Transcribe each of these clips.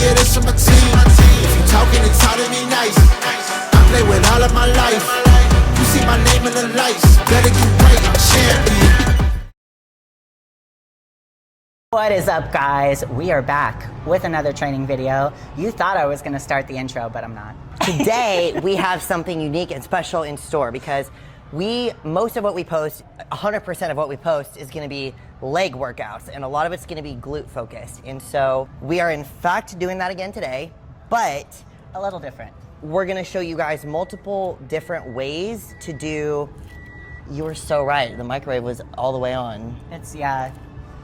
yeah, this on my team. If you talking, it's all to me nice. I play with all of my life. You see my name in the lights. Better get right, I'm champion. What is up, guys? We are back with another training video. You thought I was going to start the intro, but I'm not. Today, we have something unique and special in store because most of what we post, 100% of what we post is going to be leg workouts, and a lot of it's going to be glute focused. And so we are in fact doing that again today, but A little different. we're going to show you guys multiple different ways to do. You were so right. The microwave was all the way on. Yeah.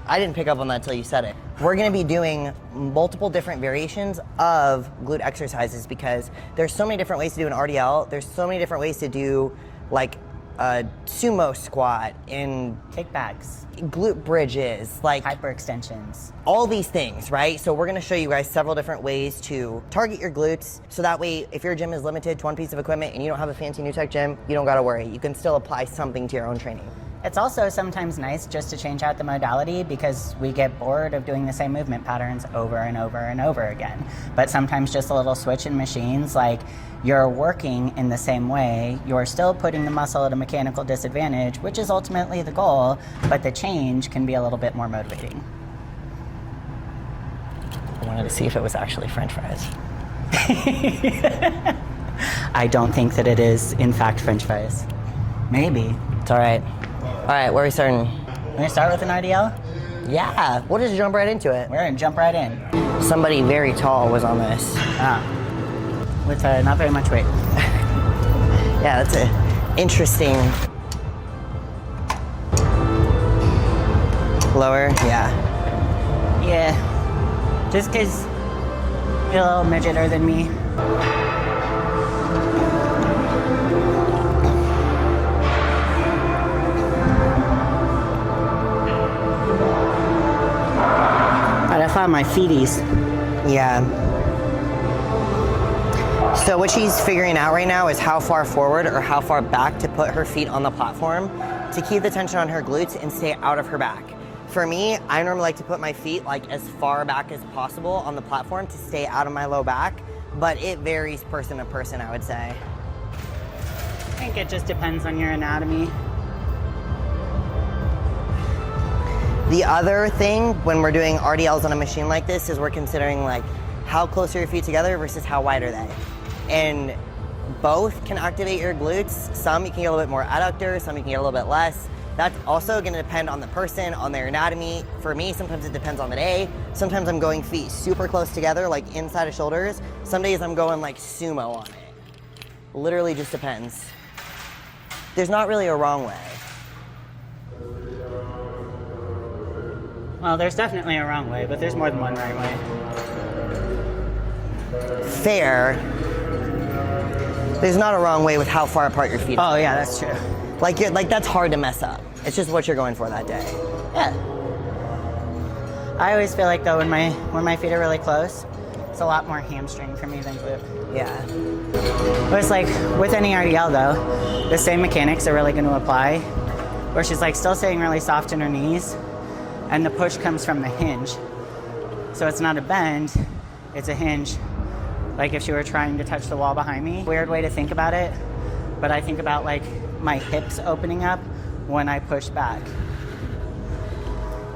I didn't pick up on that until you said it. We're gonna be doing multiple different variations of glute exercises because there's so many different ways to do an RDL. There's so many different ways to do like a sumo squat and Kickbacks, glute bridges, like hyperextensions. all these things, right? So we're gonna show you guys several different ways to target your glutes. So that way, if your gym is limited to one piece of equipment and you don't have a fancy new tech gym, you don't gotta worry. You can still apply something to your own training. It's also sometimes nice just to change out the modality because we get bored of doing the same movement patterns over and over and over again. But sometimes just a little switch in machines, like you're working in the same way, you're still putting the muscle at a mechanical disadvantage, which is ultimately the goal, but the change can be a little bit more motivating. I wanted to see if it was actually French fries. I don't think that it is, in fact, French fries. Maybe. It's all right. All right, where are we starting? We're gonna start with an RDL? Yeah, we'll just jump right into it. We're gonna jump right in. Somebody very tall was on this. With not very much weight. Yeah, that's a interesting. Lower, yeah. Yeah, just because you're a little midgeter than me. I found my feeties. Yeah. So what she's figuring out right now is how far forward or how far back to put her feet on the platform to keep the tension on her glutes and stay out of her back. For me, I normally like to put my feet like as far back as possible on the platform to stay out of my low back, but it varies person to person, I would say. I think it just depends on your anatomy. The other thing when we're doing RDLs on a machine like this is we're considering like how close are your feet together versus how wide are they. And both can activate your glutes. Some you can get a little bit more adductor, some you can get a little bit less. That's also gonna depend on the person, on their anatomy. For me, sometimes it depends on the day. Sometimes I'm going feet super close together, like inside of shoulders. Some days I'm going like sumo on it. Literally just depends. There's not really a wrong way. Well, there's definitely a wrong way, but there's more than one right way. Fair. There's not a wrong way with how far apart your feet are. Oh yeah, that's true. Like that's hard to mess up. It's just what you're going for that day. Yeah. I always feel like though when my feet are really close, it's a lot more hamstring for me than glute. Yeah. But it's like with any RDL though, the same mechanics are really going to apply, where she's like still staying really soft in her knees, and the push comes from the hinge. So it's not a bend, it's a hinge. Like if she were trying to touch the wall behind me. Weird way to think about it, but I think about like my hips opening up when I push back.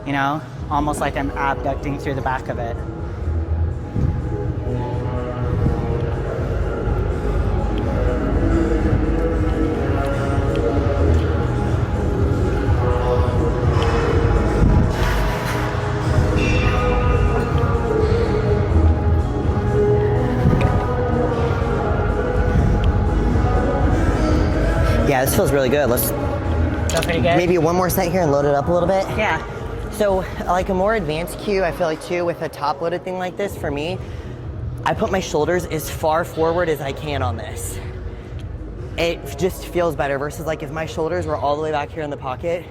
You know, almost like I'm abducting through the back of it. Yeah, this feels really good. Let's Feel pretty good? maybe one more set here and load it up a little bit. Yeah. So like a more advanced cue, I feel like too, with a top loaded thing like this, for me, I put my shoulders as far forward as I can on this. It just feels better versus like if my shoulders were all the way back here in the pocket,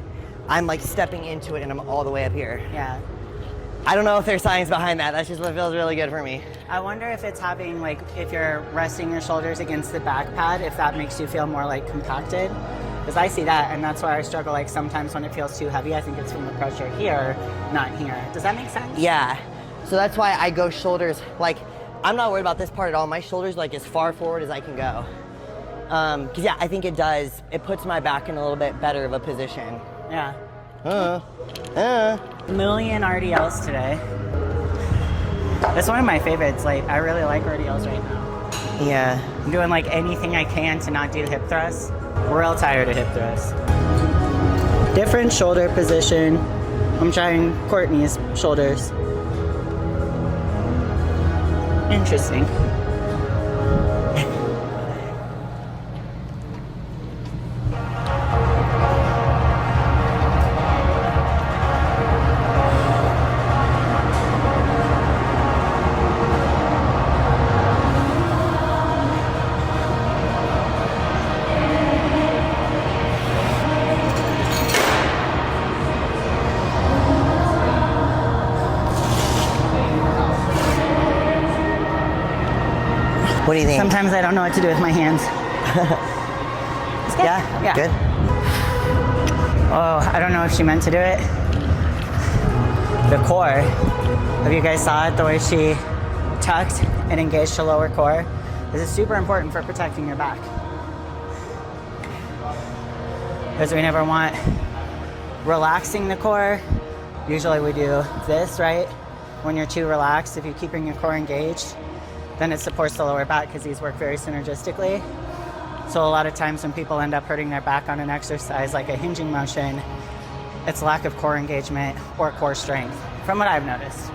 I'm like stepping into it and I'm all the way up here. Yeah. I don't know if there's science behind that. That's just what feels really good for me. I wonder if it's having, like, if you're resting your shoulders against the back pad, if that makes you feel more, like, compacted. Because I see that, and that's why I struggle, like, sometimes when it feels too heavy, I think it's from the pressure here, not here. Does that make sense? Yeah. So that's why I go shoulders, like, I'm not worried about this part at all. My shoulders like as far forward as I can go. Cause yeah, I think it it puts my back in a little bit better of a position. Yeah. Million RDLs today. That's one of my favorites. Like, I really like RDLs right now. Yeah. I'm doing like anything I can to not do hip thrusts. Real tired of hip thrusts. Different shoulder position. I'm trying Courtney's shoulders. Interesting. What do you think? Sometimes I don't know what to do with my hands. It's good. Yeah, good. Oh, I don't know if she meant to do it. The core. Have you guys saw it? The way she tucked and engaged the lower core. This is super important for protecting your back. Because we never want relaxing the core. Usually we do this, right? When you're too relaxed, if you're keeping your core engaged, then it supports the lower back because these work very synergistically. So a lot of times when people end up hurting their back on an exercise like a hinging motion, it's lack of core engagement or core strength, from what I've noticed.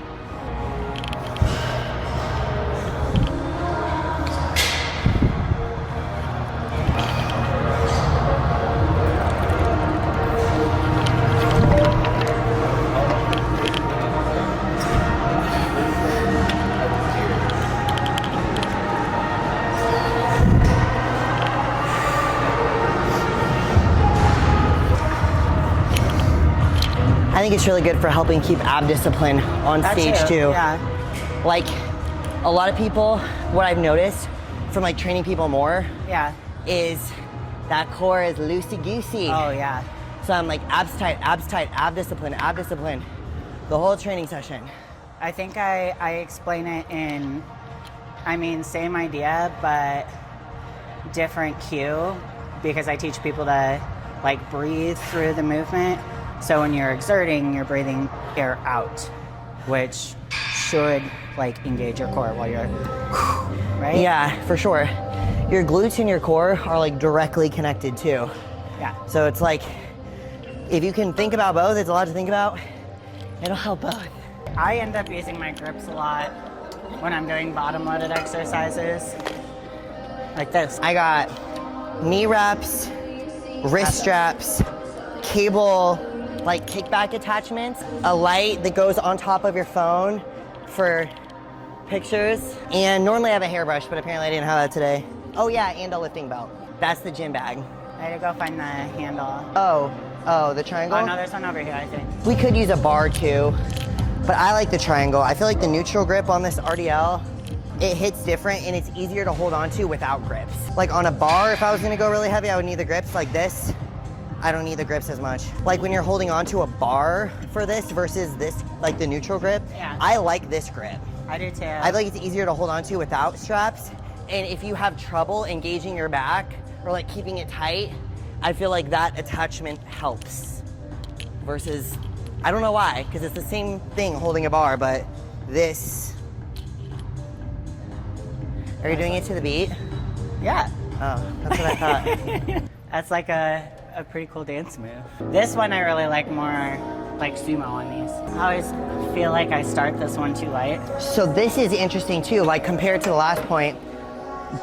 I think it's really good for helping keep ab discipline on stage too. Yeah. Like, a lot of people, what I've noticed from like training people more Yeah. is that core is loosey-goosey. Oh yeah. So I'm like ab discipline, the whole training session. I think I explain it in, I mean, same idea, but different cue, because I teach people to like breathe through the movement. So when you're exerting, you're breathing air out, which should like engage your core while you're, right? Yeah, for sure. Your glutes and your core are like directly connected too. Yeah. So it's like, if you can think about both, it's a lot to think about, it'll help both. I end up using my grips a lot when I'm doing bottom loaded exercises, like this. I got knee wraps, wrist straps, cable, like kickback attachments, a light that goes on top of your phone for pictures, and normally I have a hairbrush, but apparently I didn't have that today. Oh yeah, and a lifting belt. That's the gym bag. I had to go find the handle. Oh, the triangle? Oh no, there's one over here, I think. We could use a bar too, but I like the triangle. I feel like the neutral grip on this RDL, it hits different and it's easier to hold on to without grips. Like on a bar, if I was gonna go really heavy, I would need the grips like this. I don't need the grips as much. Like when you're holding on to a bar for this versus this, like the neutral grip, Yeah. I like this grip. I do too. I feel like it's easier to hold on to without straps. And if you have trouble engaging your back or like keeping it tight, I feel like that attachment helps. Versus, I don't know why, because it's the same thing holding a bar, but this. Are you doing it to the beat? Yeah. Oh, that's what I thought. That's like a pretty cool dance move. This one I really like more like sumo on these. I always feel like I start this one too light. So this is interesting too, like compared to the last point,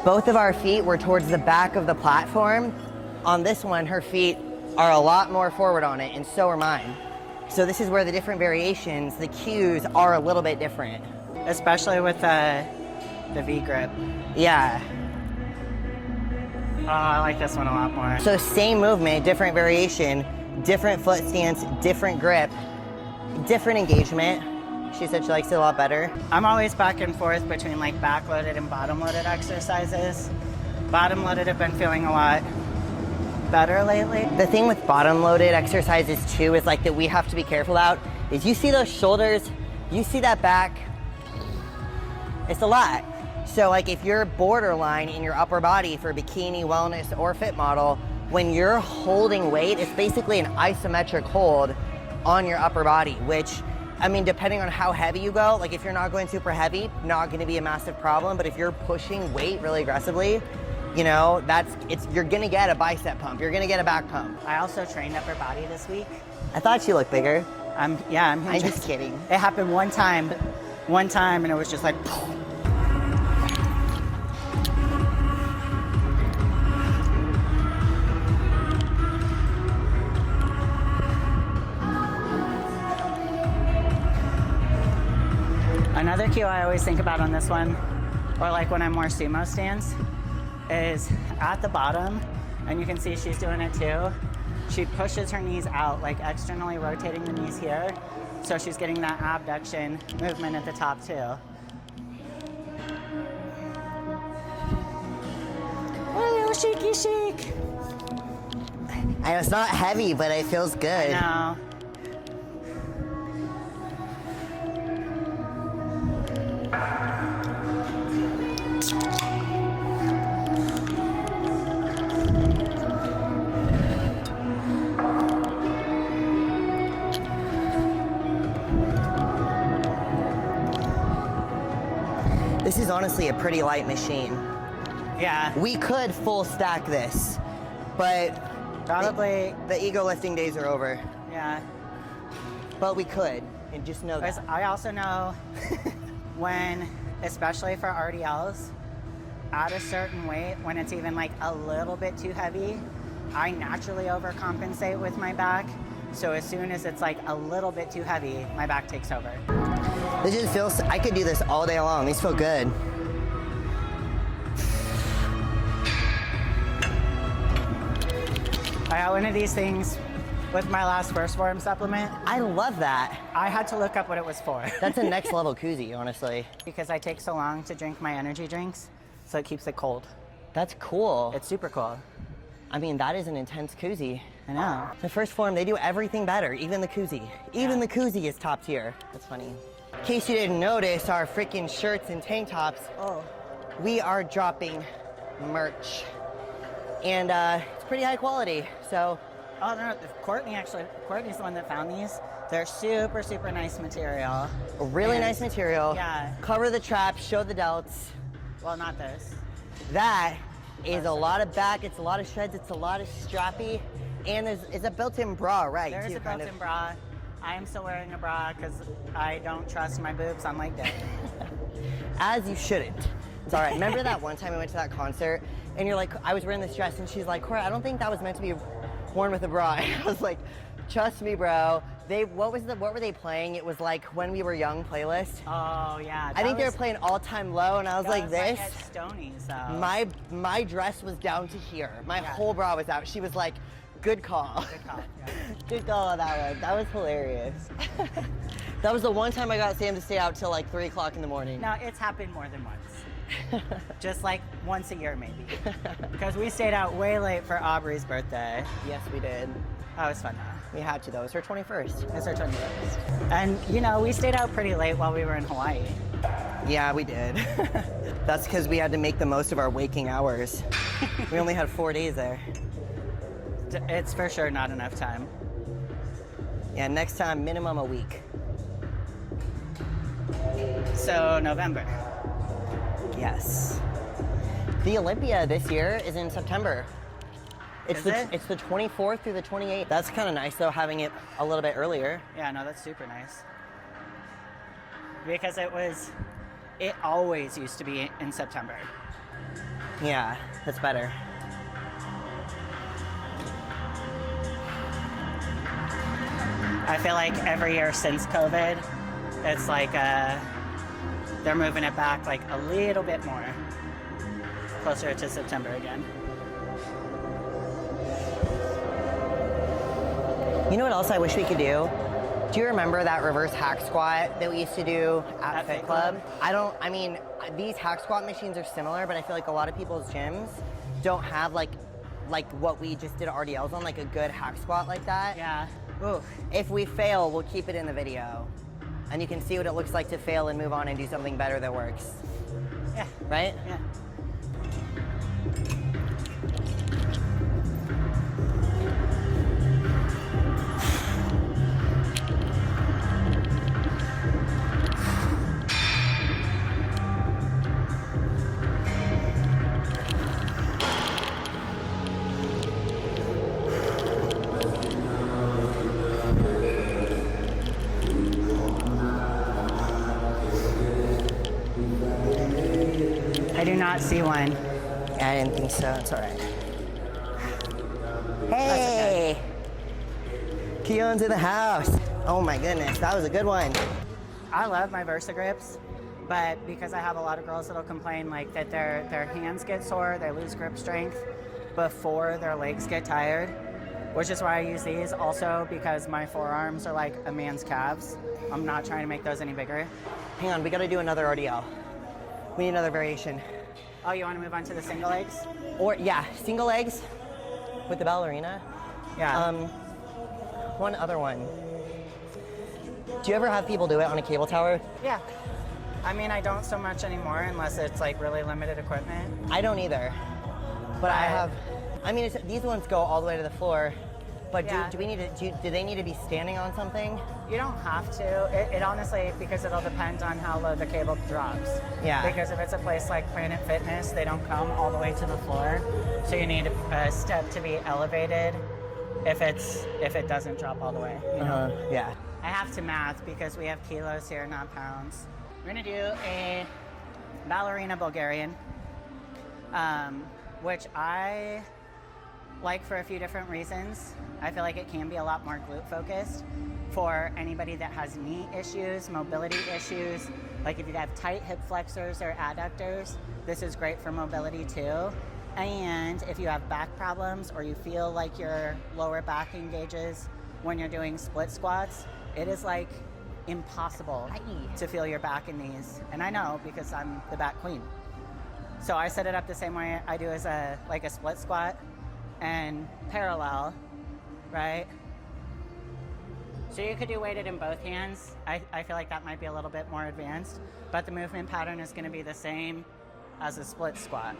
both of our feet were towards the back of the platform. On this one, her feet are a lot more forward on it, and so are mine. So this is where the different variations, the cues are a little bit different. Especially with the V grip. Yeah. Oh, I like this one a lot more. So same movement, different variation, different foot stance, different grip, different engagement. She said she likes it a lot better. I'm always back and forth between like back-loaded and bottom-loaded exercises. Bottom-loaded I've been feeling a lot better lately. The thing with bottom-loaded exercises too is like that we have to be careful about is you see those shoulders, you see that back, It's a lot. So like if you're borderline in your upper body for bikini, wellness, or fit model, when you're holding weight, it's basically an isometric hold on your upper body, which, I mean, depending on how heavy you go, like if you're not going super heavy, not gonna be a massive problem, but if you're pushing weight really aggressively, you know, you're gonna get a bicep pump, you're gonna get a back pump. I also trained upper body this week. I thought you looked bigger. I'm just kidding. It happened one time, and it was just like, Another cue I always think about on this one, or like when I'm more sumo stance, is at the bottom, and you can see she's doing it too. She pushes her knees out, like externally rotating the knees here, so she's getting that abduction movement at the top too. A little shaky shake. And it's not heavy, but it feels good. I know. This is honestly a pretty light machine. Yeah. We could full stack this, but Probably. the ego lifting days are over. Yeah. But we could, and just know that. I also know when, especially for RDLs, at a certain weight, when it's even like a little bit too heavy, I naturally overcompensate with my back. So as soon as it's like a little bit too heavy, my back takes over. This just feels, I could do this all day long. These feel good. I got one of these things with my last first form supplement. I love that. I had to look up what it was for. That's a next level koozie, honestly. Because I take so long to drink my energy drinks, so it keeps it cold. That's cool. It's super cool. I mean, that is an intense koozie. I know. The first form, they do everything better, even the koozie. Even the koozie is top tier. That's funny. In case you didn't notice, our freaking shirts and tank tops, we are dropping merch. And it's pretty high quality, so. Oh, no, Courtney's the one that found these. They're super, super nice material. A really nice material. Yeah. Cover the traps, show the delts. Well, not this. That is a lot of back, it's a lot of shreds, it's a lot of strappy, and it's a built-in bra, right? There is a built-in bra. I am still wearing a bra because I don't trust my boobs on leg day. As you shouldn't. It's all right. Remember that one time we went to that concert, and you're like, I was wearing this dress, and she's like, Cora, I don't think that was meant to be worn with a bra. And I was like, trust me, bro. What were they playing? It was like When We Were Young playlist. Oh yeah. I think they were playing All Time Low, and I was like, this. Like at Stoney's, so. My dress was down to here. My whole bra was out. She was like, good call. Good call. Yeah. Good call on that one. That was hilarious. That was the one time I got Sam to stay out till like 3 o'clock in the morning. No, it's happened more than once. Just like once a year maybe. Because we stayed out way late for Aubrey's birthday. Yes, we did. Oh, it was fun though. We had to though. It was her 21st. It's our 21st. And you know, we stayed out pretty late while we were in Hawaii. Yeah, we did. That's because we had to make the most of our waking hours. We only had 4 days there. It's for sure not enough time. Yeah, next time, minimum a week. So, November. Yes. The Olympia this year is in September. It's the 24th through the 28th. That's kind of nice though, having it a little bit earlier. Yeah, no, that's super nice. Because it always used to be in September. Yeah, that's better. I feel like every year since COVID, it's like they're moving it back like a little bit more, closer to September again. You know what else I wish we could do? Do you remember that reverse hack squat that we used to do at Fit Club? I mean, these hack squat machines are similar, but I feel like a lot of people's gyms don't have like what we just did RDLs on, like a good hack squat like that. Yeah. Ooh. If we fail, we'll keep it in the video. and you can see what it looks like to fail and move on and do something better that works. Yeah. Right? Yeah. I do not see one. I didn't think so. It's all right. Hey! Keon's in the house. Oh my goodness, that was a good one. I love my Versa grips, but because I have a lot of girls that'll complain like that their hands get sore, they lose grip strength before their legs get tired, which is why I use these. Also because my forearms are like a man's calves. I'm not trying to make those any bigger. Hang on, we gotta do another RDL. We need another variation. Oh, you want to move on to the single legs? Or yeah, single legs with the ballerina. Yeah. One other one. Do you ever have people do it on a cable tower? Yeah. I mean, I don't so much anymore unless it's like really limited equipment. I don't either. But I have, I mean, these ones go all the way to the floor. But Yeah. do we need to, do they need to be standing on something? You don't have to. It honestly, because it'll depend on how low the cable drops. Yeah. Because if it's a place like Planet Fitness, they don't come all the way to the floor. So you need a step to be elevated if it doesn't drop all the way. You know? Yeah. I have to math because we have kilos here, not pounds. We're gonna do a ballerina Bulgarian, which I like for a few different reasons. I feel like it can be a lot more glute focused for anybody that has knee issues, mobility issues. Like if you have tight hip flexors or adductors, this is great for mobility too. And if you have back problems or you feel like your lower back engages when you're doing split squats, it is like impossible to feel your back and knees. And I know because I'm the back queen. So I set it up the same way I do as a split squat and parallel, right? So you could do weighted in both hands. I feel like that might be a little bit more advanced, but the movement pattern is gonna be the same as a split squat.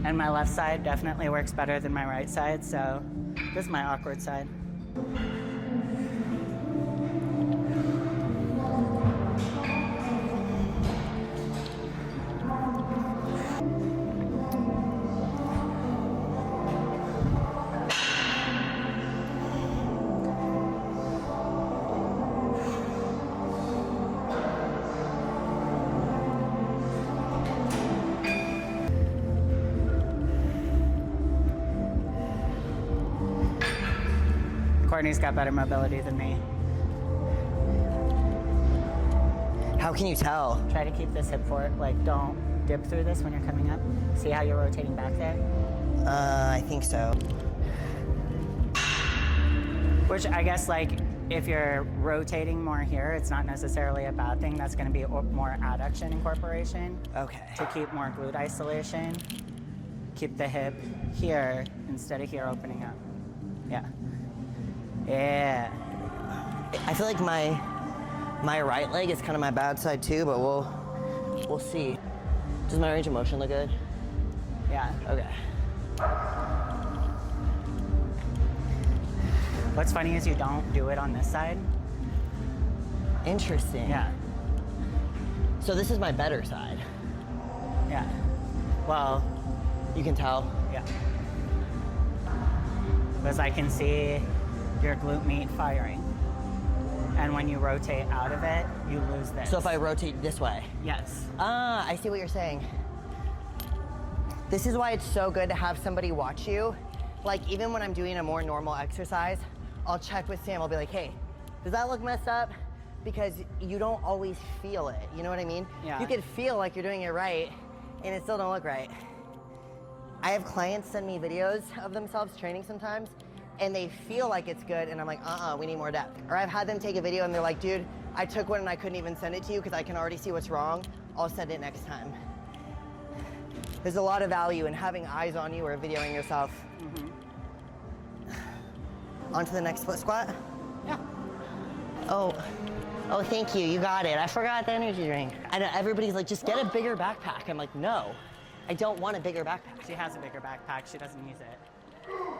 And my left side definitely works better than my right side, so this is my awkward side. Courtney's got better mobility than me. How can you tell? Try to keep this hip forward, like don't dip through this when you're coming up. See how you're rotating back there? I think so. Which I guess like if you're rotating more here, it's not necessarily a bad thing. That's gonna be more adduction incorporation. Okay. To keep more glute isolation. Keep the hip here instead of here opening up. Yeah. Yeah. I feel like my right leg is kind of my bad side too, but we'll see. Does my range of motion look good? Yeah. Okay. What's funny is you don't do it on this side. Interesting. Yeah. So this is my better side. Yeah. Well, You can tell. yeah. Because I can see your glute meat firing. And when you rotate out of it, you lose this. So if I rotate this way. Yes. Ah, I see what you're saying. This is why it's so good to have somebody watch you. Like even when I'm doing a more normal exercise, I'll check with Sam. I'll be like, hey, does that look messed up? because you don't always feel it. You know what I mean? Yeah. You could feel like you're doing it right, and it still don't look right. I have clients send me videos of themselves training sometimes, and they feel like it's good, and I'm like, we need more depth. Or I've had them take a video and they're like, dude, I took one and I couldn't even send it to you because I can already see what's wrong. I'll send it next time. There's a lot of value in having eyes on you or videoing yourself. On to the next split squat? Yeah. Oh, thank you, you got it. I forgot the energy drink. I know, everybody's like, just get a bigger backpack. I'm like, no, I don't want a bigger backpack. She has a bigger backpack, she doesn't use it.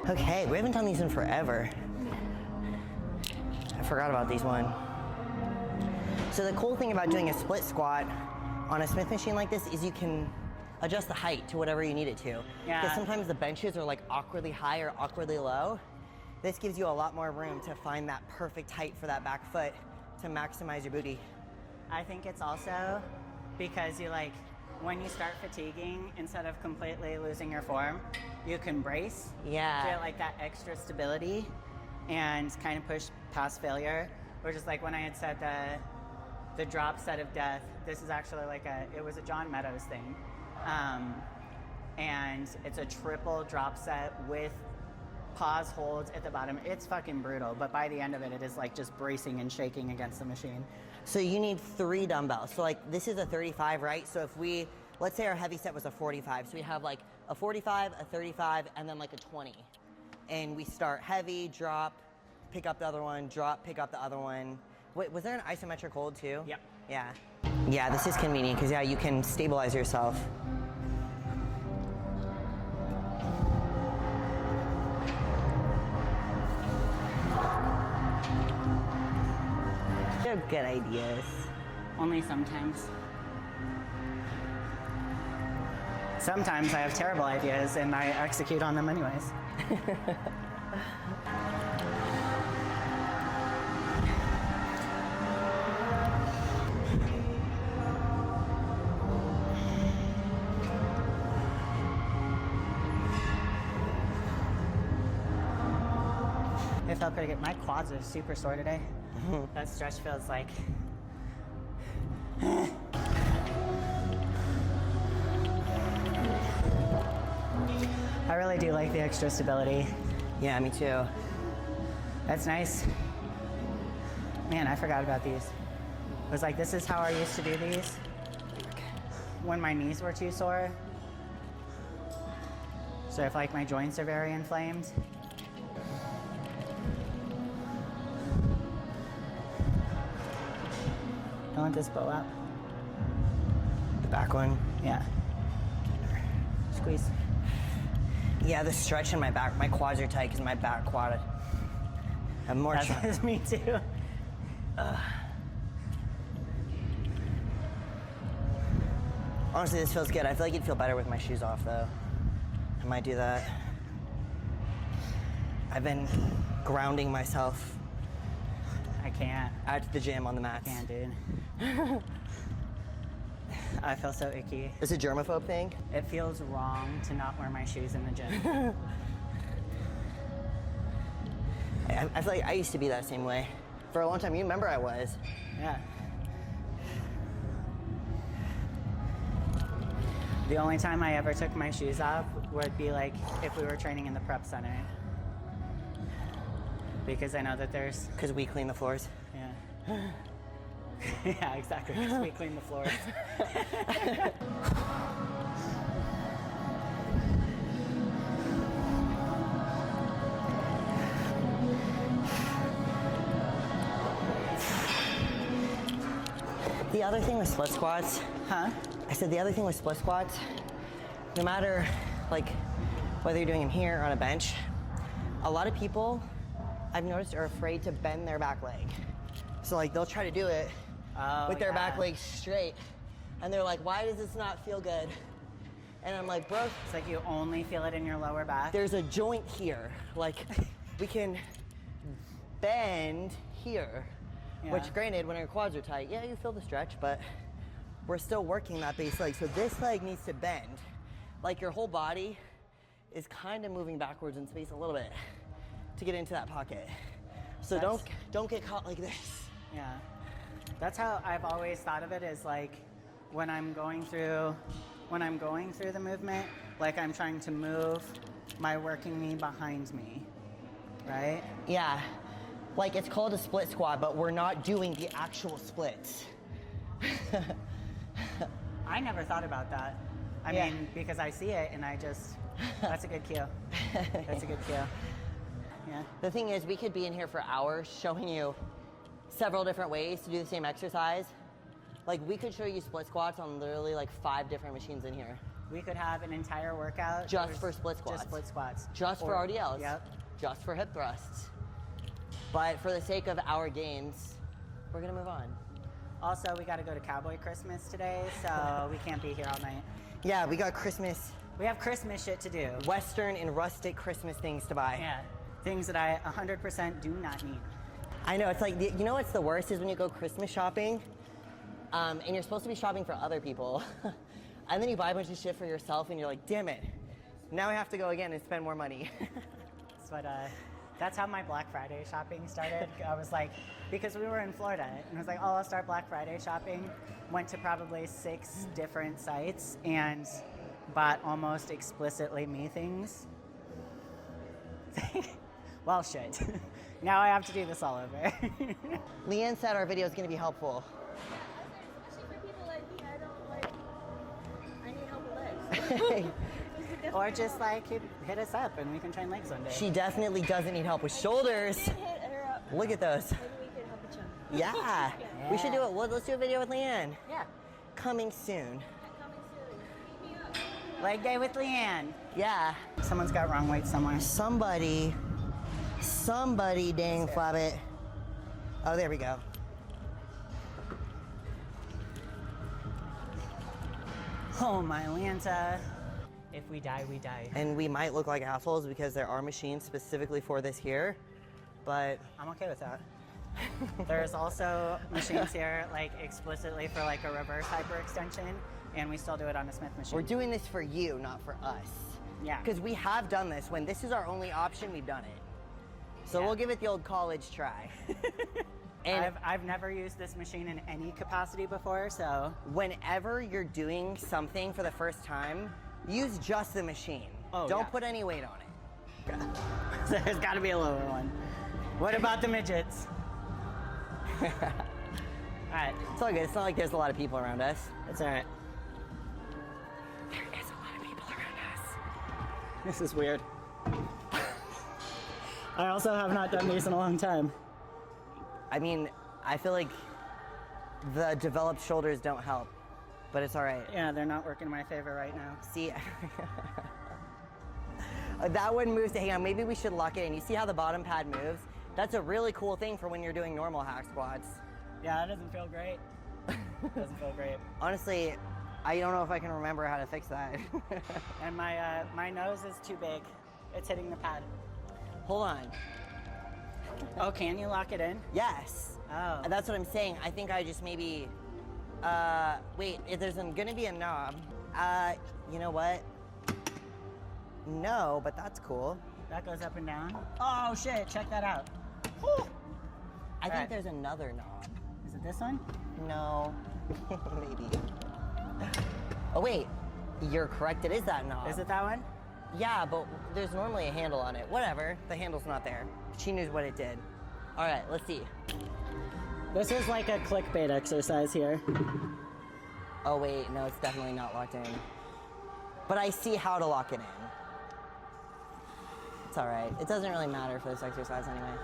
Okay, we haven't done these in forever. I forgot about these one. So the cool thing about doing a split squat on a Smith machine like this is you can adjust the height to whatever you need it to. Yeah. Because sometimes the benches are like awkwardly high or awkwardly low. This gives you a lot more room to find that perfect height for that back foot to maximize your booty. I think it's also because you like, when you start fatiguing, instead of completely losing your form, you can brace. Yeah. Get like that extra stability and kind of push past failure. Or just like when I had said the drop set of death, this is actually like it was a John Meadows thing. And it's a triple drop set with pause holds at the bottom. It's fucking brutal, but by the end of it, it is like just bracing and shaking against the machine. So you need 3 dumbbells. So like this is a 35, right? So if let's say our heavy set was a 45. So we have like a 45, a 35, and then like a 20. And we start heavy, drop, pick up the other one, drop, pick up the other one. Wait, was there an isometric hold too? Yep. Yeah. Yeah, this is convenient because you can stabilize yourself. They're good ideas. Only sometimes. Sometimes I have terrible ideas and I execute on them anyways. It felt pretty good. My quads are super sore today. That stretch feels like... I really do like the extra stability. Yeah, me too. That's nice. Man, I forgot about these. It was like, this is how I used to do these when my knees were too sore. So if like my joints are very inflamed. Don't let this bow out. The back one? Yeah. Squeeze. Yeah, the stretch in my back, my quads are tight because my back quad. I'm more. That's me too. Honestly, this feels good. I feel like it'd feel better with my shoes off though. I might do that. I've been grounding myself. I can't. Out to the gym on the mats. I can't, dude. I feel so icky. It's a germaphobe thing. It feels wrong to not wear my shoes in the gym. I feel like I used to be that same way. For a long time, you remember I was. Yeah. The only time I ever took my shoes off would be like if we were training in the prep center. Because I know that there's... Because we clean the floors. Yeah. Yeah, exactly, because we clean the floors. The other thing with split squats, I said the other thing with split squats, no matter like whether you're doing them here or on a bench, a lot of people I've noticed are afraid to bend their back leg. So like they'll try to do it with their back leg straight, and they're like, why does this not feel good? And I'm like, bro, It's like you only feel it in your lower back. there's a joint here. Like we can bend here, which granted, when our quads are tight, yeah, you feel the stretch, but we're still working that base leg. So this leg needs to bend. Like your whole body is kind of moving backwards in space a little bit to get into that pocket. So don't get caught like this. Yeah. That's how I've always thought of it, is like when I'm going through the movement, like I'm trying to move my working knee behind me, right? Yeah, like it's called a split squat, but we're not doing the actual splits. I never thought about that. I mean, because I see it and I just, that's a good cue. That's a good cue. Yeah. The thing is, we could be in here for hours showing you several different ways to do the same exercise. Like we could show you split squats on literally like 5 different machines in here. We could have an entire workout just for split squats. Just split squats. Just for RDLs. Yep. Just for hip thrusts. But for the sake of our gains, we're gonna move on. Also, we got to go to Cowboy Christmas today, so we can't be here all night. Yeah, we got Christmas. We have Christmas shit to do. Western and rustic Christmas things to buy. Yeah, things that I 100% do not need. I know, it's like, you know what's the worst is when you go Christmas shopping, and you're supposed to be shopping for other people, and then you buy a bunch of shit for yourself and you're like, damn it, now I have to go again and spend more money. That's how my Black Friday shopping started. I was like, because we were in Florida, and I was like, oh, I'll start Black Friday shopping. Went to probably 6 different sites and bought almost explicitly me things. Well, shit. Now I have to do this all over. Leanne said our video is going to be helpful. Especially for people like me, I need help with legs. Or just like hit us up and we can train legs one day. She definitely doesn't need help with shoulders. Hit her up. Look at those. Maybe we can help each other. Yeah. We should do it. Let's do a video with Leanne. Yeah. Coming soon. Coming soon. Keep me up. Leg day with Leanne. Yeah. Someone's got wrong weight somewhere. Somebody dang flab it. Oh, there we go. Oh, my Lanta. If we die, we die. And we might look like assholes because there are machines specifically for this here, but I'm okay with that. There's also machines here like explicitly for like a reverse hyperextension, and we still do it on a Smith machine. we're doing this for you, not for us. Yeah. Because we have done this. When this is our only option, we've done it. So Yeah. we'll give it the old college try. And I've never used this machine in any capacity before, so whenever you're doing something for the first time, use just the machine. Oh, Don't yeah. put any weight on it. there's got to be a lower one. What about the midgets? All right, It's all good. It's not like there's a lot of people around us. it's all right. There is a lot of people around us. This is weird. I also have not done these in a long time. I mean, I feel like the developed shoulders don't help, but it's all right. Yeah, they're not working in my favor right now. See, that one moves to hang on. Maybe we should lock it in. You see how the bottom pad moves? That's a really cool thing for when you're doing normal hack squats. Yeah, that doesn't feel great. Doesn't feel great. Honestly, I don't know if I can remember how to fix that. And my nose is too big. It's hitting the pad. Hold on. Oh, can you lock it in? Yes. Oh. That's what I'm saying. I think I just maybe, wait, if there's gonna be a knob. You know what? No, but that's cool. That goes up and down. Oh shit, check that out. Whew. I think Alright. there's another knob. Is it this one? No, maybe. Oh wait, you're correct, it is that knob. Is it that one? Yeah, but there's normally a handle on it. Whatever, the handle's not there. She knew what it did. All right, let's see. This is like a clickbait exercise here. Oh wait, no, it's definitely not locked in. But I see how to lock it in. It's all right. It doesn't really matter for this exercise anyway.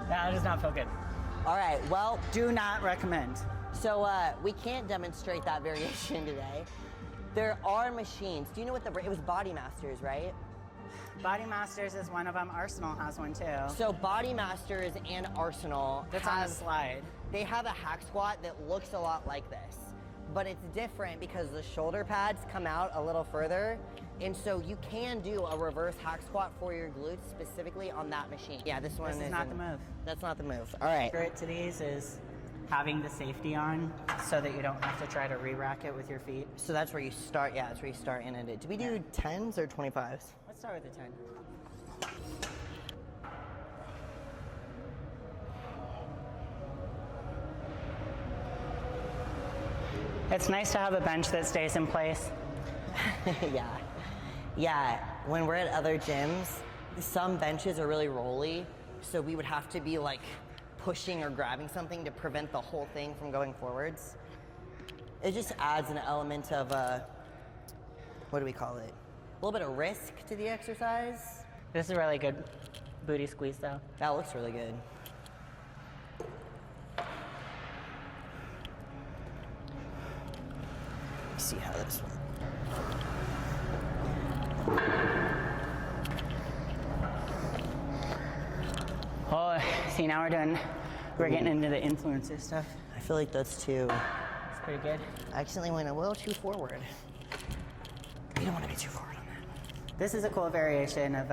That does not feel good. All right, well, Do not recommend. so we can't demonstrate that variation today. There are machines. Do you know what it was Body Masters, right? Body Masters is one of them. Arsenal has one too. So Body Masters and Arsenal That's on the slide. They have a hack squat that looks a lot like this, but it's different because the shoulder pads come out a little further, and so you can do a reverse hack squat for your glutes specifically on that machine. Yeah, this one This is not the move. That's not the move. All right. Secret to these is having the safety on so that you don't have to try to re-rack it with your feet. So that's where you start. Yeah, that's where you start and end it. Do we do 10s or 25s? Let's start with the 10. It's nice to have a bench that stays in place. Yeah, when we're at other gyms, some benches are really rolly, so we would have to be like pushing or grabbing something to prevent the whole thing from going forwards. It just adds an element of, what do we call it? A little bit of risk to the exercise. This is a really good booty squeeze though. That looks really good. Let's see how this one. Oh, see now we're getting into the influencer stuff. I feel like that's too. It's pretty good. I accidentally went a little too forward. You don't want to be too forward on that. This is a cool variation of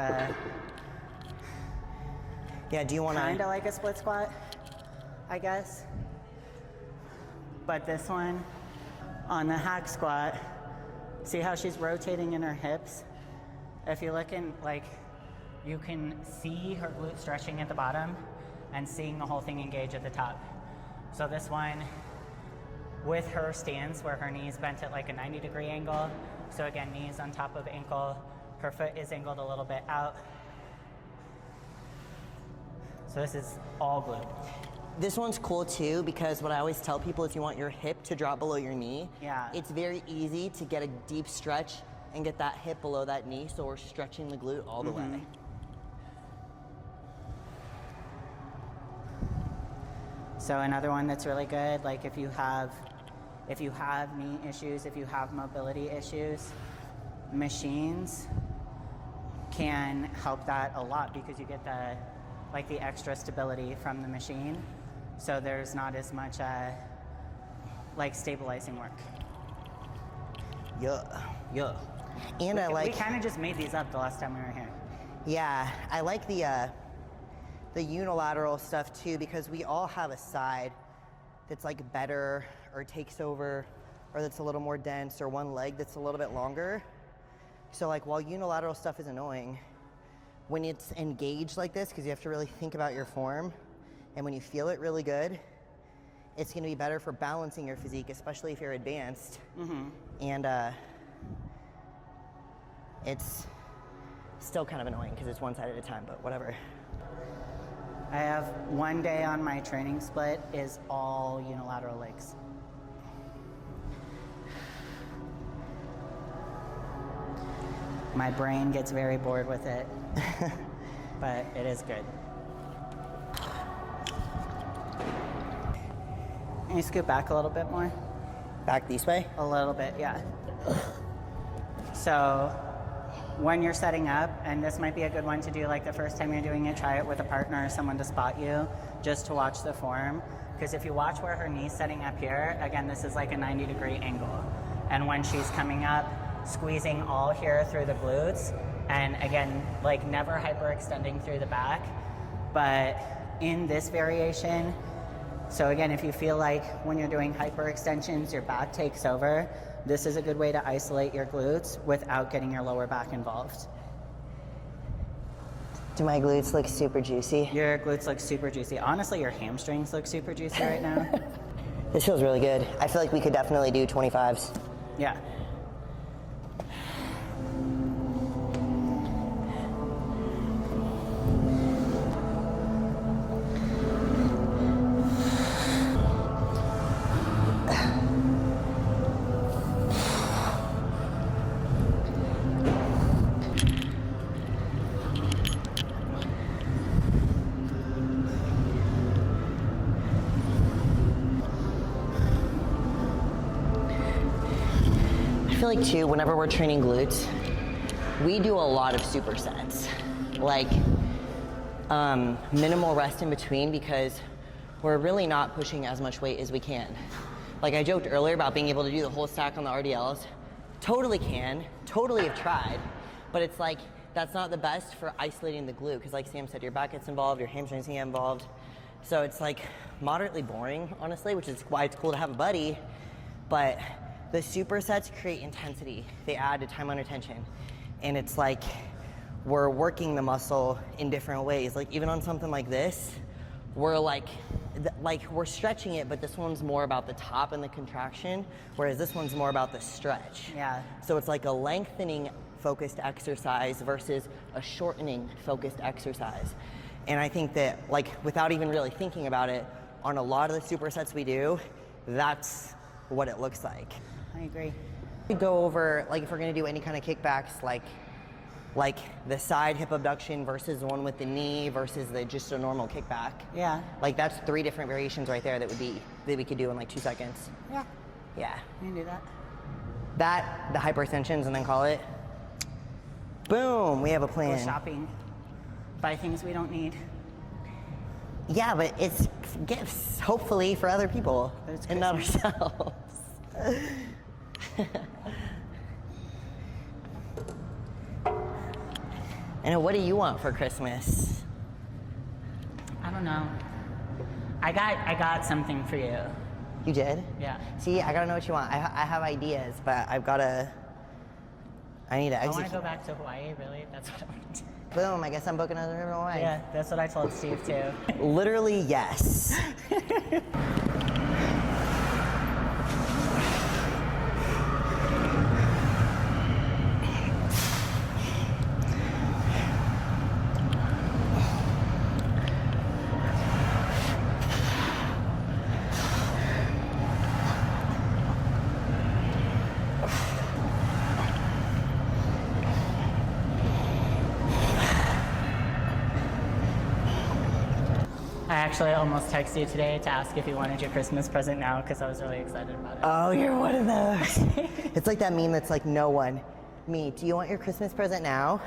Yeah, do you want to? kind of like a split squat, I guess. But this one, on the hack squat, see how she's rotating in her hips? If you look in, like, you can see her glute stretching at the bottom and seeing the whole thing engage at the top. So this one, with her stance where her knee's bent at like a 90-degree angle, so again, knees on top of ankle, her foot is angled a little bit out. So this is all glute. This one's cool too because what I always tell people is you want your hip to drop below your knee. Yeah. It's very easy to get a deep stretch and get that hip below that knee, so we're stretching the glute all the way. So another one that's really good, like if you have knee issues, if you have mobility issues, machines can help that a lot because you get the extra stability from the machine. So there's not as much like stabilizing work. Yeah. And We kind of just made these up the last time we were here. Yeah, I like the unilateral stuff too because we all have a side that's like better or takes over or that's a little more dense or one leg that's a little bit longer. So like while unilateral stuff is annoying, when it's engaged like this, because you have to really think about your form, and when you feel it really good, it's gonna be better for balancing your physique, especially if you're advanced. And it's still kind of annoying because it's one side at a time, but whatever. I have one day on my training split is all unilateral legs. My brain gets very bored with it, but it is good. Can you scoot back a little bit more? Back this way? A little bit, yeah. So when you're setting up, and this might be a good one to do like the first time you're doing it, try it with a partner or someone to spot you, just to watch the form. Because if you watch where her knee's setting up here, again, this is like a 90-degree angle. And when she's coming up, squeezing all here through the glutes, and again, like never hyperextending through the back. But in this variation, so again, if you feel like when you're doing hyperextensions, your back takes over, this is a good way to isolate your glutes without getting your lower back involved. Do my glutes look super juicy? Your glutes look super juicy. Honestly, your hamstrings look super juicy right now. This feels really good. I feel like we could definitely do 25s. Yeah. I feel like too, whenever we're training glutes, we do a lot of supersets. Like minimal rest in between because we're really not pushing as much weight as we can. Like I joked earlier about being able to do the whole stack on the RDLs. Totally can, totally have tried, but it's like, that's not the best for isolating the glute because like Sam said, your back gets involved, your hamstrings get involved. So it's like moderately boring, honestly, which is why it's cool to have a buddy, but the supersets create intensity. They add to time under tension. And it's like, we're working the muscle in different ways. Like even on something like this, we're like we're stretching it, but this one's more about the top and the contraction, whereas this one's more about the stretch. Yeah. So it's like a lengthening focused exercise versus a shortening focused exercise. And I think that, like, without even really thinking about it, on a lot of the supersets we do, that's what it looks like. I agree. We go over, like, if we're gonna do any kind of kickbacks, like the side hip abduction versus the one with the knee versus just a normal kickback. Yeah. Like, that's 3 different variations right there that we could do in like 2 seconds. Yeah. Yeah. You can do that. That, the hyperextensions, and then call it. Boom, we have a Go plan. shopping. Buy things we don't need. Yeah, but it's gifts, hopefully, for other people But it's and not Christmas. ourselves. And what do you want for Christmas? I don't know. I got something for you. You did? Yeah. See, I gotta know what you want. I have ideas, but I need to I want execute. to go back to Hawaii, really. That's what I want to do. Boom, I guess I'm booking another river away. Yeah, that's what I told Steve too. Literally, yes. I actually almost texted you today to ask if you wanted your Christmas present now because I was really excited about it. Oh, you're one of those. It's like that meme that's like, no one. Me, do you want your Christmas present now?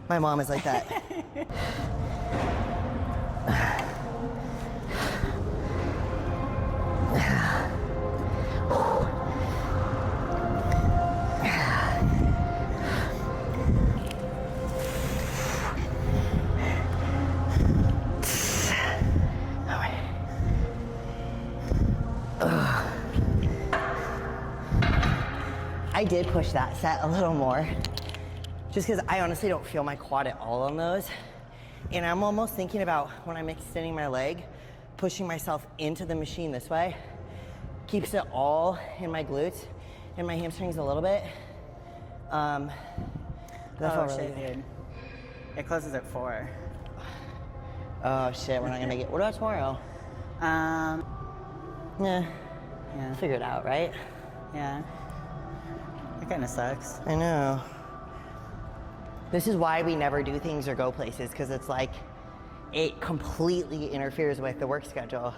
My mom is like that. I did push that set a little more, just because I honestly don't feel my quad at all on those. And I'm almost thinking about, when I'm extending my leg, pushing myself into the machine this way. Keeps it all in my glutes and my hamstrings a little bit. That felt really shit, good. dude. It closes at 4. Oh shit, we're not gonna make it. What about tomorrow? Yeah, Yeah. figure it out, right? Yeah. It kind of sucks. I know. This is why we never do things or go places, because it's like, it completely interferes with the work schedule.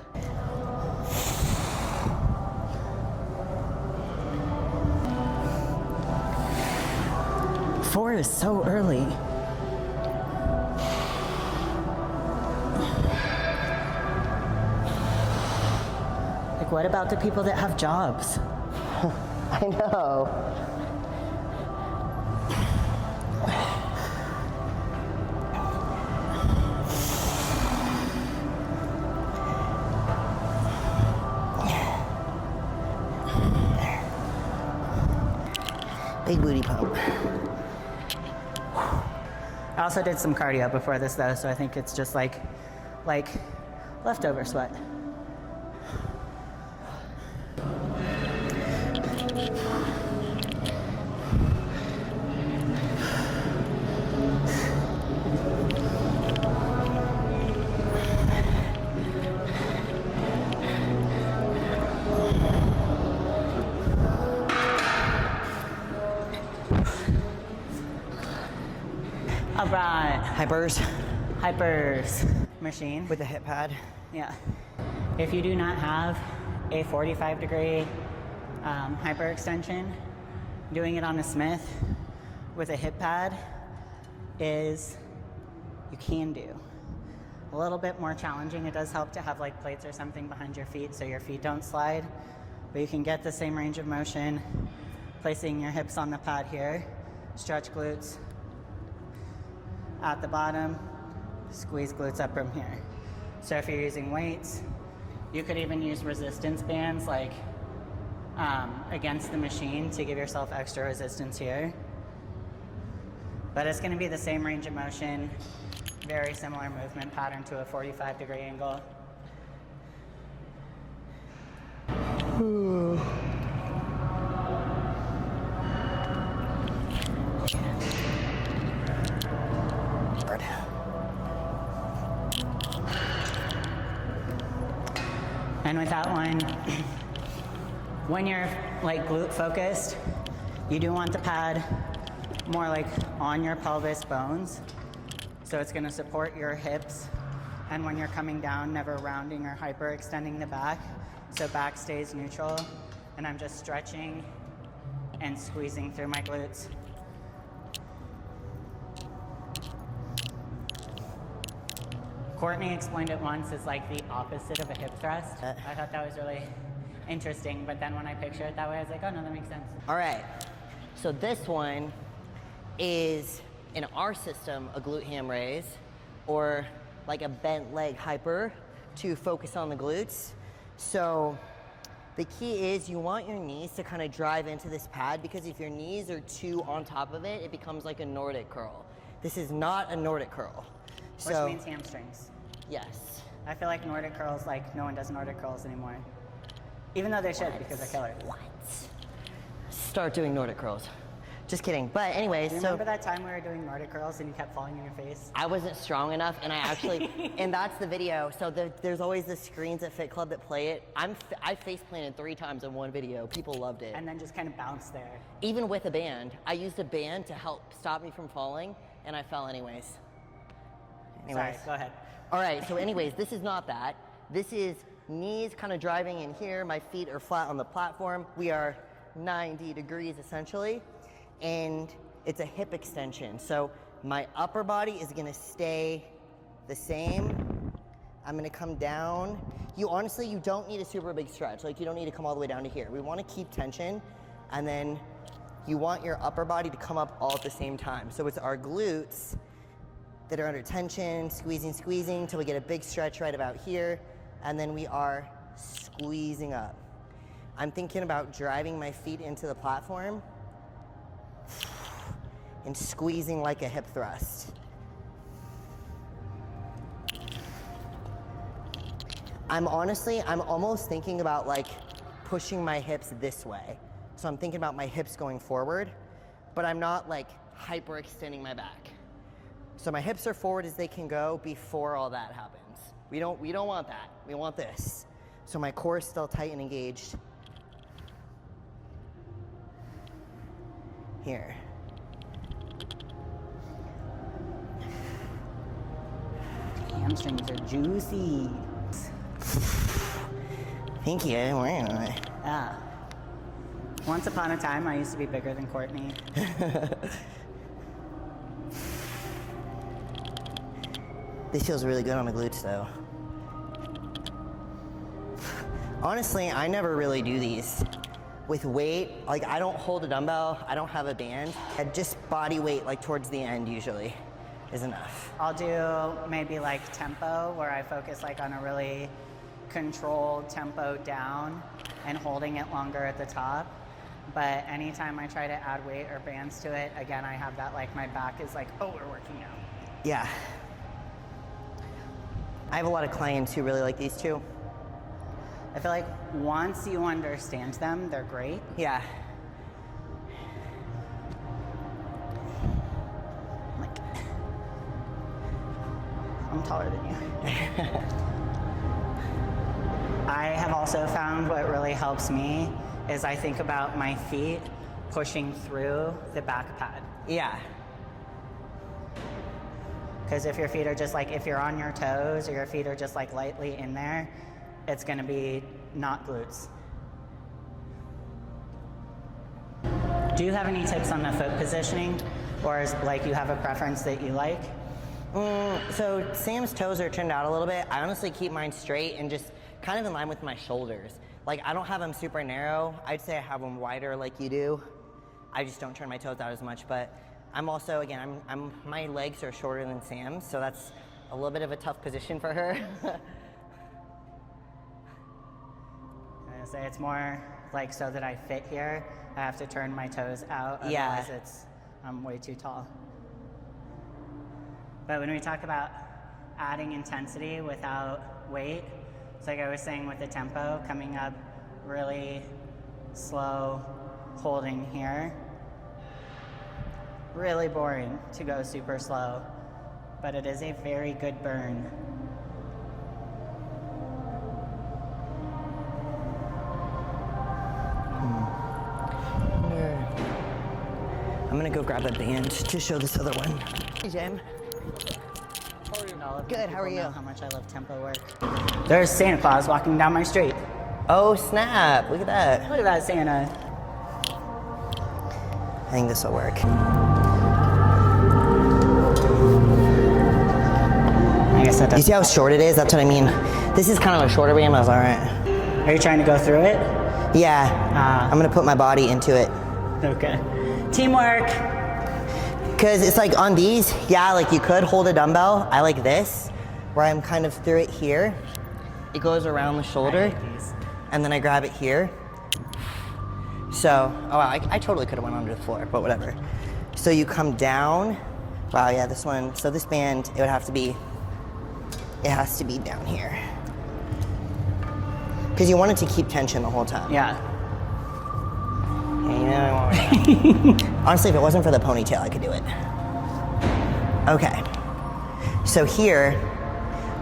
Four is so early. Like, what about the people that have jobs? I know. Big booty pump. I also did some cardio before this though, so I think it's just like leftover sweat. All right, hypers machine. With the hip pad. Yeah. If you do not have a 45-degree hyperextension, doing it on a Smith with a hip pad is, you can do. A little bit more challenging. It does help to have like plates or something behind your feet so your feet don't slide, but you can get the same range of motion placing your hips on the pad here. Stretch glutes at the bottom, squeeze glutes up from here. So if you're using weights, you could even use resistance bands like against the machine to give yourself extra resistance here. But it's gonna be the same range of motion Very similar movement pattern to a 45-degree angle. And with that one, when you're like glute focused, you do want the pad more like on your pelvis bones. So it's gonna support your hips. And when you're coming down, never rounding or hyperextending the back. So back stays neutral. And I'm just stretching and squeezing through my glutes. Courtney explained it once as like the opposite of a hip thrust. I thought that was really interesting, but then when I picture it that way, I was like, oh no, that makes sense. All right, so this one is, in our system, a glute ham raise, or like a bent leg hyper to focus on the glutes. So the key is you want your knees to kind of drive into this pad, because if your knees are too on top of it, it becomes like a Nordic curl. This is not a Nordic curl. Which means hamstrings. Yes. I feel like Nordic curls, like no one does Nordic curls anymore. Even though they should, because they're killer. What? Start doing Nordic curls. Just kidding. But anyways, Do you remember that time we were doing Nordic curls and you kept falling in your face? I wasn't strong enough, and I actually, and that's the video. So there's always the screens at Fit Club that play it. I face planted 3 times in one video. People loved it. And then just kind of bounced there. Even with a band. I used a band to help stop me from falling, and I fell anyways. Sorry, go ahead. All right, so anyways, this is not that. This is knees kind of driving in here. My feet are flat on the platform. We are 90 degrees essentially, and it's a hip extension. So my upper body is gonna stay the same. I'm gonna come down. You don't need a super big stretch. Like, you don't need to come all the way down to here. We wanna keep tension, and then you want your upper body to come up all at the same time. So it's our glutes that are under tension, squeezing till we get a big stretch right about here, and then we are squeezing up. I'm thinking about driving my feet into the platform and squeezing like a hip thrust. I'm almost thinking about like pushing my hips this way. So I'm thinking about my hips going forward, but I'm not like hyperextending my back. So my hips are forward as they can go before all that happens. We don't want that. We want this. So my core is still tight and engaged. Here. Hamstrings are juicy. Thank you. Yeah. Once upon a time, I used to be bigger than Courtney. This feels really good on the glutes though. Honestly, I never really do these with weight. Like, I don't hold a dumbbell, I don't have a band. Just body weight, like towards the end usually is enough. I'll do maybe like tempo, where I focus like on a really controlled tempo down and holding it longer at the top. But anytime I try to add weight or bands to it, again, I have that like my back is like, oh, we're working out. Yeah. I have a lot of clients who really like these too. I feel like once you understand them, they're great. Yeah. Like, I'm taller than you. I have also found what really helps me is I think about my feet pushing through the back pad. Yeah. Because if your feet are just like, if you're on your toes or your feet are just like lightly in there, it's gonna be not glutes. Do you have any tips on the foot positioning? Or is like you have a preference that you like? So Sam's toes are turned out a little bit. I honestly keep mine straight and just kind of in line with my shoulders. Like, I don't have them super narrow. I'd say I have them wider like you do. I just don't turn my toes out as much, but I'm also, again, my legs are shorter than Sam's, so that's a little bit of a tough position for her. I say it's more like so that I fit here, I have to turn my toes out, Yeah. otherwise I'm way too tall. But when we talk about adding intensity without weight, it's like I was saying with the tempo, coming up really slow, holding here. Really boring to go super slow, but it is a very good burn. I'm gonna go grab a band to show this other one. Hey, Jim. Good, how are you? Know how much I love tempo work. There's Santa Claus walking down my street. Oh, snap. Look at that. Look at that Santa. I think this will work. I guess that does. You see how short it is? That's what I mean. This is kind of a shorter band. I was all right. Are you trying to go through it? Yeah. I'm gonna put my body into it. Okay. Teamwork. Because it's like on these, yeah, like you could hold a dumbbell. I like this, where I'm kind of through it here. It goes around the shoulder, and then I grab it here. So, oh wow, I totally could have went under the floor, but whatever. So you come down. Wow, yeah, this one. So this band, it has to be down here. Because you want it to keep tension the whole time. Yeah. Honestly, if it wasn't for the ponytail, I could do it. Okay. So here,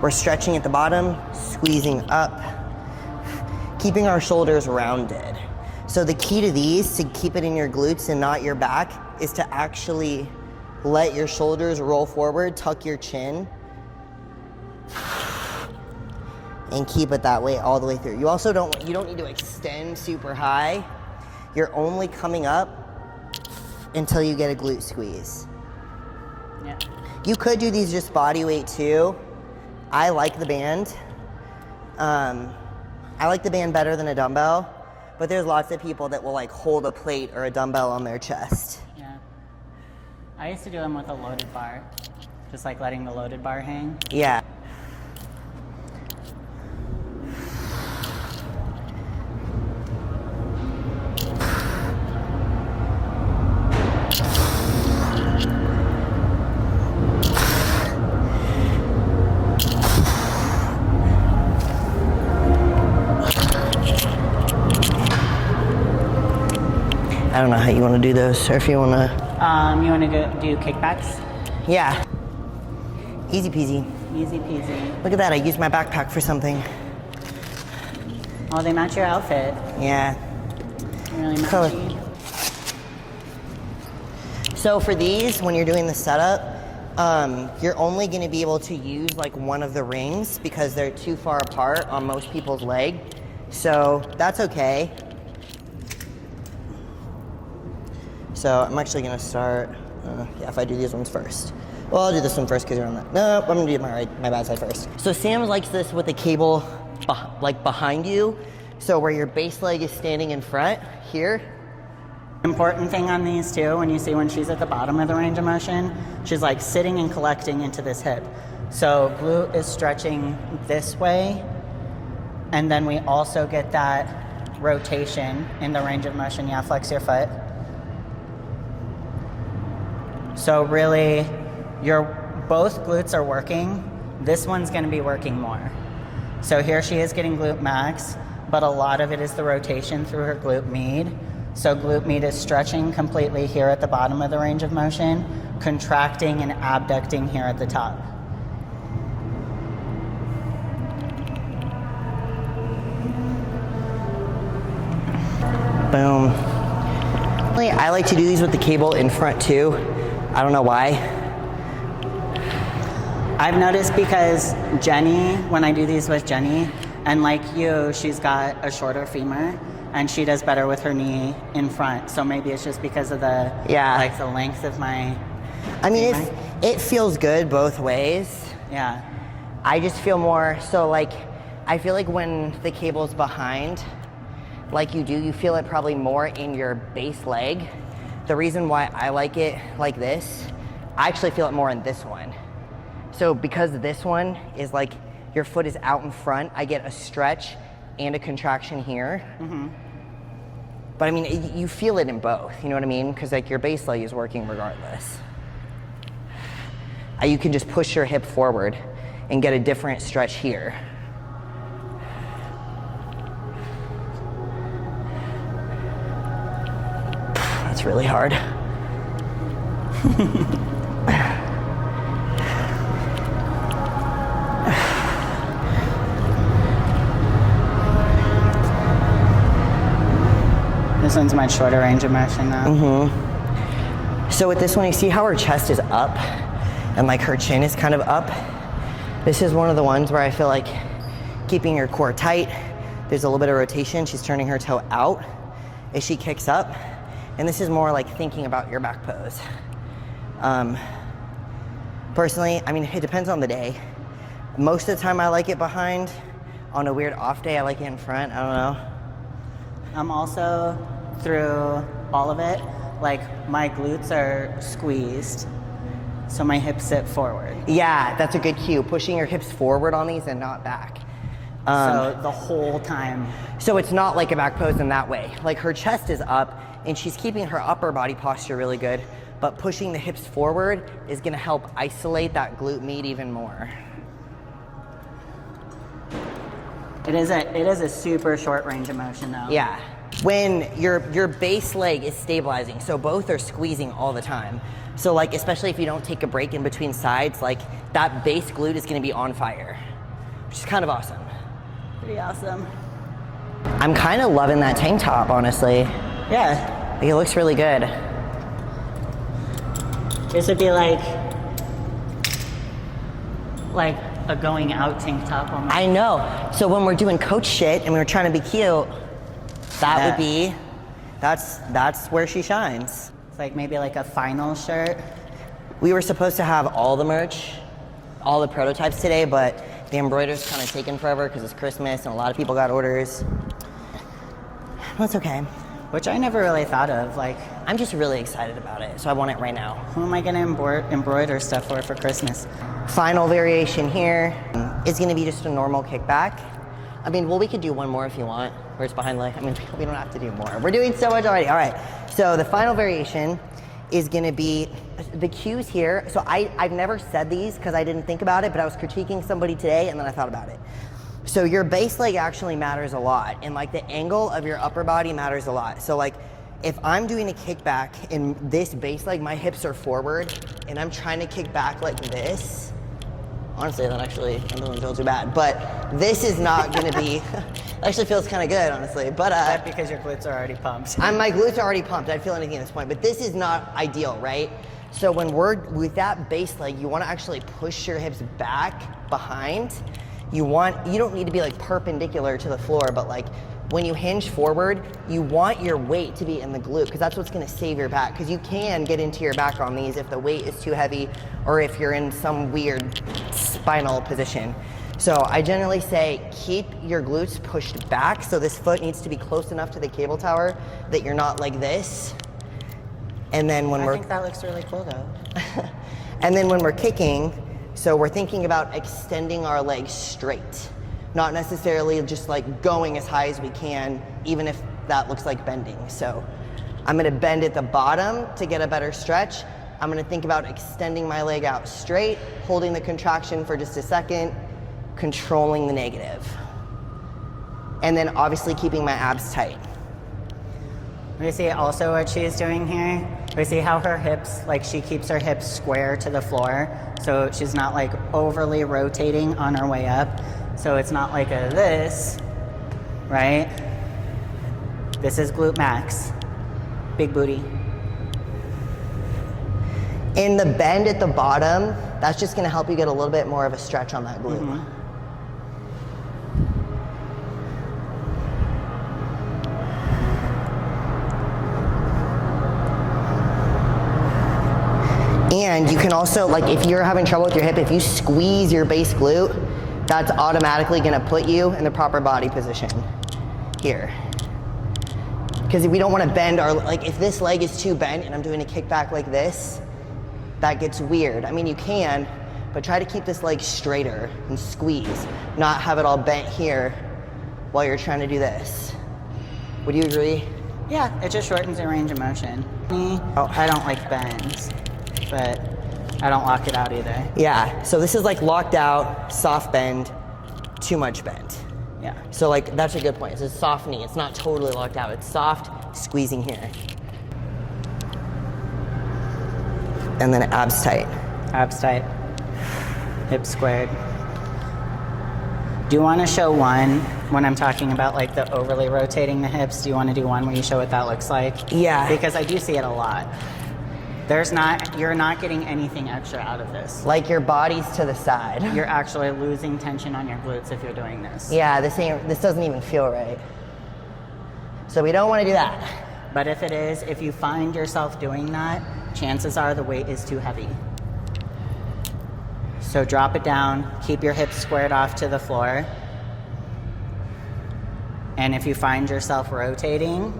we're stretching at the bottom, squeezing up, keeping our shoulders rounded. So the key to these, to keep it in your glutes and not your back, is to actually let your shoulders roll forward, tuck your chin, and keep it that way all the way through. You also don't need to extend super high. You're only coming up until you get a glute squeeze. Yeah. You could do these just body weight too. I like the band. I like the band better than a dumbbell, but there's lots of people that will like hold a plate or a dumbbell on their chest. Yeah. I used to do them with a loaded bar, just like letting the loaded bar hang. Yeah. I don't know how you want to do those, or if you want to. You want to go do kickbacks? Yeah. Easy peasy. Easy peasy. Look at that, I used my backpack for something. Oh, they match your outfit. Yeah. Really Color. matchy. So for these, when you're doing the setup, you're only going to be able to use like one of the rings because they're too far apart on most people's leg. So that's okay. So I'm actually gonna start, yeah, if I do these ones first. Well, I'll do this one first because you're on that. No, I'm gonna do my bad side first. So Sam likes this with the cable like behind you. So where your base leg is standing in front, here. Important thing on these too, when you see when she's at the bottom of the range of motion, she's like sitting and collecting into this hip. So glute is stretching this way, and then we also get that rotation in the range of motion. Yeah, flex your foot. So really, both glutes are working. This one's gonna be working more. So here she is getting glute max, but a lot of it is the rotation through her glute med. So glute med is stretching completely here at the bottom of the range of motion, contracting and abducting here at the top. Boom. I like to do these with the cable in front too. I don't know why. I've noticed because Jenny, when I do these with Jenny, and like you, she's got a shorter femur, and she does better with her knee in front. So maybe it's just because of the like the length of my. I mean, it feels good both ways. Yeah. I just feel more so like I feel like when the cable's behind, like you feel it probably more in your base leg. The reason why I like it like this, I actually feel it more in this one. So because this one is like your foot is out in front, I get a stretch and a contraction here. Mm-hmm. But I mean, you feel it in both, you know what I mean? Because like your base leg is working regardless. you can just push your hip forward and get a different stretch here. That's really hard. This one's much shorter range of motion now. So with this one, you see how her chest is up and like her chin is kind of up? This is one of the ones where I feel like keeping your core tight, there's a little bit of rotation. She's turning her toe out as she kicks up. And this is more like thinking about your back pose. Personally, I mean, it depends on the day. Most of the time I like it behind. On a weird off day, I like it in front, I don't know. I'm also, through all of it, like my glutes are squeezed, so my hips sit forward. Yeah, that's a good cue. Pushing your hips forward on these and not back. So the whole time. So it's not like a back pose in that way. Like her chest is up and she's keeping her upper body posture really good, but pushing the hips forward is gonna help isolate that glute med even more. It is a super short range of motion though. Yeah. When your base leg is stabilizing, so both are squeezing all the time. So like, especially if you don't take a break in between sides, like that base glute is gonna be on fire, which is kind of awesome. Pretty awesome. I'm kind of loving that tank top, honestly. Yeah. Like, it looks really good. This would be like a going out tank top almost. I know. So when we're doing coach shit and we're trying to be cute, that would be, that's where she shines. It's like maybe like a final shirt. We were supposed to have all the merch, all the prototypes today, but the embroider's kind of taken forever because it's Christmas and a lot of people got orders. That's okay. Which I never really thought of. Like, I'm just really excited about it, so I want it right now. who am I gonna embroider stuff for Christmas? Final variation here is gonna be just a normal kickback. I mean, well, we could do one more if you want, where it's behind leg. I mean, we don't have to do more. We're doing so much already. All right, so the final variation is gonna be the cues here. So I've never said these because I didn't think about it, but I was critiquing somebody today and then I thought about it. So your base leg actually matters a lot, and like the angle of your upper body matters a lot. So like if I'm doing a kickback in this base leg, my hips are forward and I'm trying to kick back like this, honestly, that actually doesn't feel too bad, but this is not gonna be, actually feels kind of good, honestly, but That's because your glutes are already pumped. my glutes are already pumped. I don't feel anything at this point, but this is not ideal, right? So when we're with that base leg, you want to actually push your hips back behind. You don't need to be like perpendicular to the floor, but like when you hinge forward, you want your weight to be in the glute because that's what's going to save your back, because you can get into your back on these if the weight is too heavy or if you're in some weird spinal position. So I generally say keep your glutes pushed back, so this foot needs to be close enough to the cable tower that you're not like this. And then when I think that looks really cool though. and then when we're kicking, so we're thinking about extending our legs straight, not necessarily just like going as high as we can, even if that looks like bending. So I'm gonna bend at the bottom to get a better stretch. I'm gonna think about extending my leg out straight, holding the contraction for just a second, controlling the negative. And then obviously keeping my abs tight. We see also what she's doing here. We see how her hips, like she keeps her hips square to the floor, so she's not like overly rotating on her way up. So it's not like a this, right? This is glute max, big booty. In the bend at the bottom, that's just gonna help you get a little bit more of a stretch on that glute. Mm-hmm. And you can also, like if you're having trouble with your hip, if you squeeze your base glute, that's automatically gonna put you in the proper body position here. Because we don't wanna bend our, like if this leg is too bent and I'm doing a kickback like this, that gets weird. I mean, you can, but try to keep this leg straighter and squeeze, not have it all bent here while you're trying to do this. Would you agree? Yeah, it just shortens your range of motion. Me, I don't like bends, but I don't lock it out either. Yeah, so this is like locked out, soft bend, too much bend. Yeah. So like, that's a good point. It's a soft knee. It's not totally locked out. It's soft, squeezing here. And then abs tight. Abs tight. Hips squared. Do you want to show one when I'm talking about like the overly rotating the hips? Do you want to do one where you show what that looks like? Yeah. Because I do see it a lot. You're not getting anything extra out of this. Like your body's to the side. You're actually losing tension on your glutes if you're doing this. Yeah, this doesn't even feel right. So we don't want to do that. But if it is, if you find yourself doing that, chances are the weight is too heavy. So drop it down, keep your hips squared off to the floor. And if you find yourself rotating,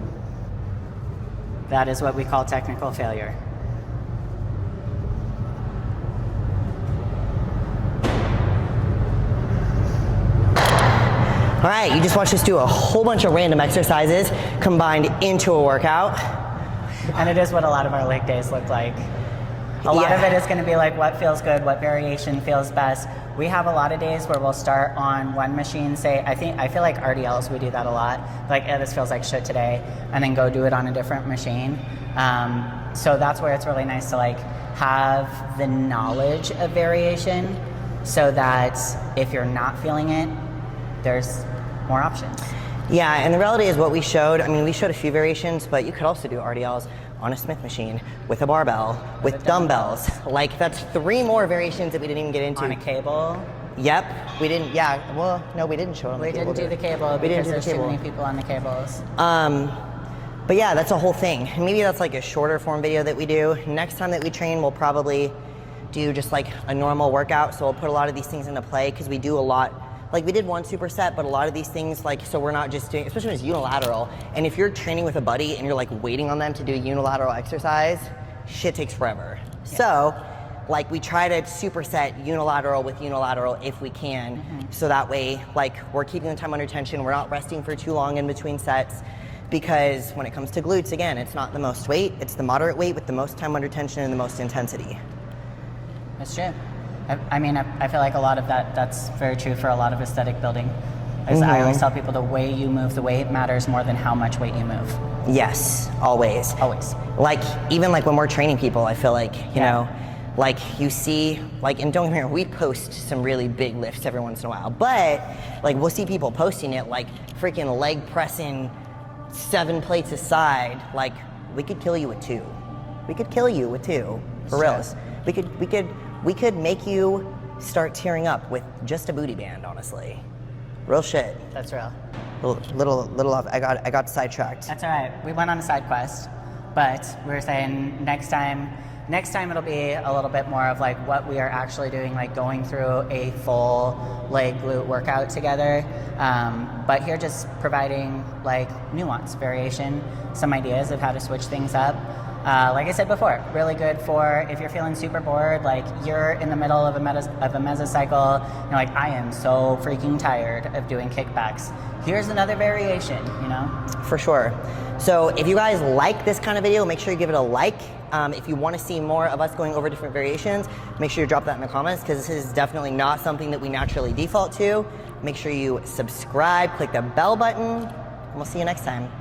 that is what we call technical failure. All right, you just watched us do a whole bunch of random exercises combined into a workout. And it is what a lot of our leg days look like. A lot of it is going to be like what feels good, what variation feels best. We have a lot of days where we'll start on one machine, say, I feel like RDLs, we do that a lot. Like, this feels like shit today, and then go do it on a different machine. So that's where it's really nice to like have the knowledge of variation so that if you're not feeling it, there's more options. Yeah, and the reality is what we showed, I mean, we showed a few variations, but you could also do RDLs on a Smith machine, with a barbell, with dumbbells. Like, that's 3 more variations that we didn't even get into. On a cable? Yep, we didn't, yeah, well, no, we didn't show it on the We cable. didn't do the cable We didn't because do the there's too cable. many people on the cables. But yeah, that's a whole thing. Maybe that's like a shorter form video that we do. Next time that we train, we'll probably do just like a normal workout. So we'll put a lot of these things into play because we do a lot. Like, we did one superset, but a lot of these things, like, so we're not just doing, especially when it's unilateral. And if you're training with a buddy and you're like waiting on them to do a unilateral exercise, shit takes forever. Yeah. So, like, we try to superset unilateral with unilateral if we can. So that way, like, we're keeping the time under tension. We're not resting for too long in between sets. Because when it comes to glutes, again, it's not the most weight, it's the moderate weight with the most time under tension and the most intensity. That's true. I mean, I feel like a lot of that's very true for a lot of aesthetic building. I always tell people the way you move the weight matters more than how much weight you move. Yes, always. Always. Like, even like when we're training people, I feel like, you know, like you see, like, and don't get me wrong, we post some really big lifts every once in a while, but like we'll see people posting it like freaking leg pressing 7 plates aside. Like, we could kill you with 2. We could kill you with 2, for reals. We could make you start tearing up with just a booty band, honestly. Real shit. That's real. Little off. I got sidetracked. That's all right. We went on a side quest, but we were saying next time it'll be a little bit more of like what we are actually doing, like going through a full leg glute workout together. But here just providing like nuance, variation, some ideas of how to switch things up. Like I said before, really good for if you're feeling super bored, like you're in the middle of a mesocycle, you're like, I am so freaking tired of doing kickbacks. Here's another variation, you know? For sure. So if you guys like this kind of video, make sure you give it a like. If you want to see more of us going over different variations, make sure you drop that in the comments because this is definitely not something that we naturally default to. Make sure you subscribe, click the bell button, and we'll see you next time.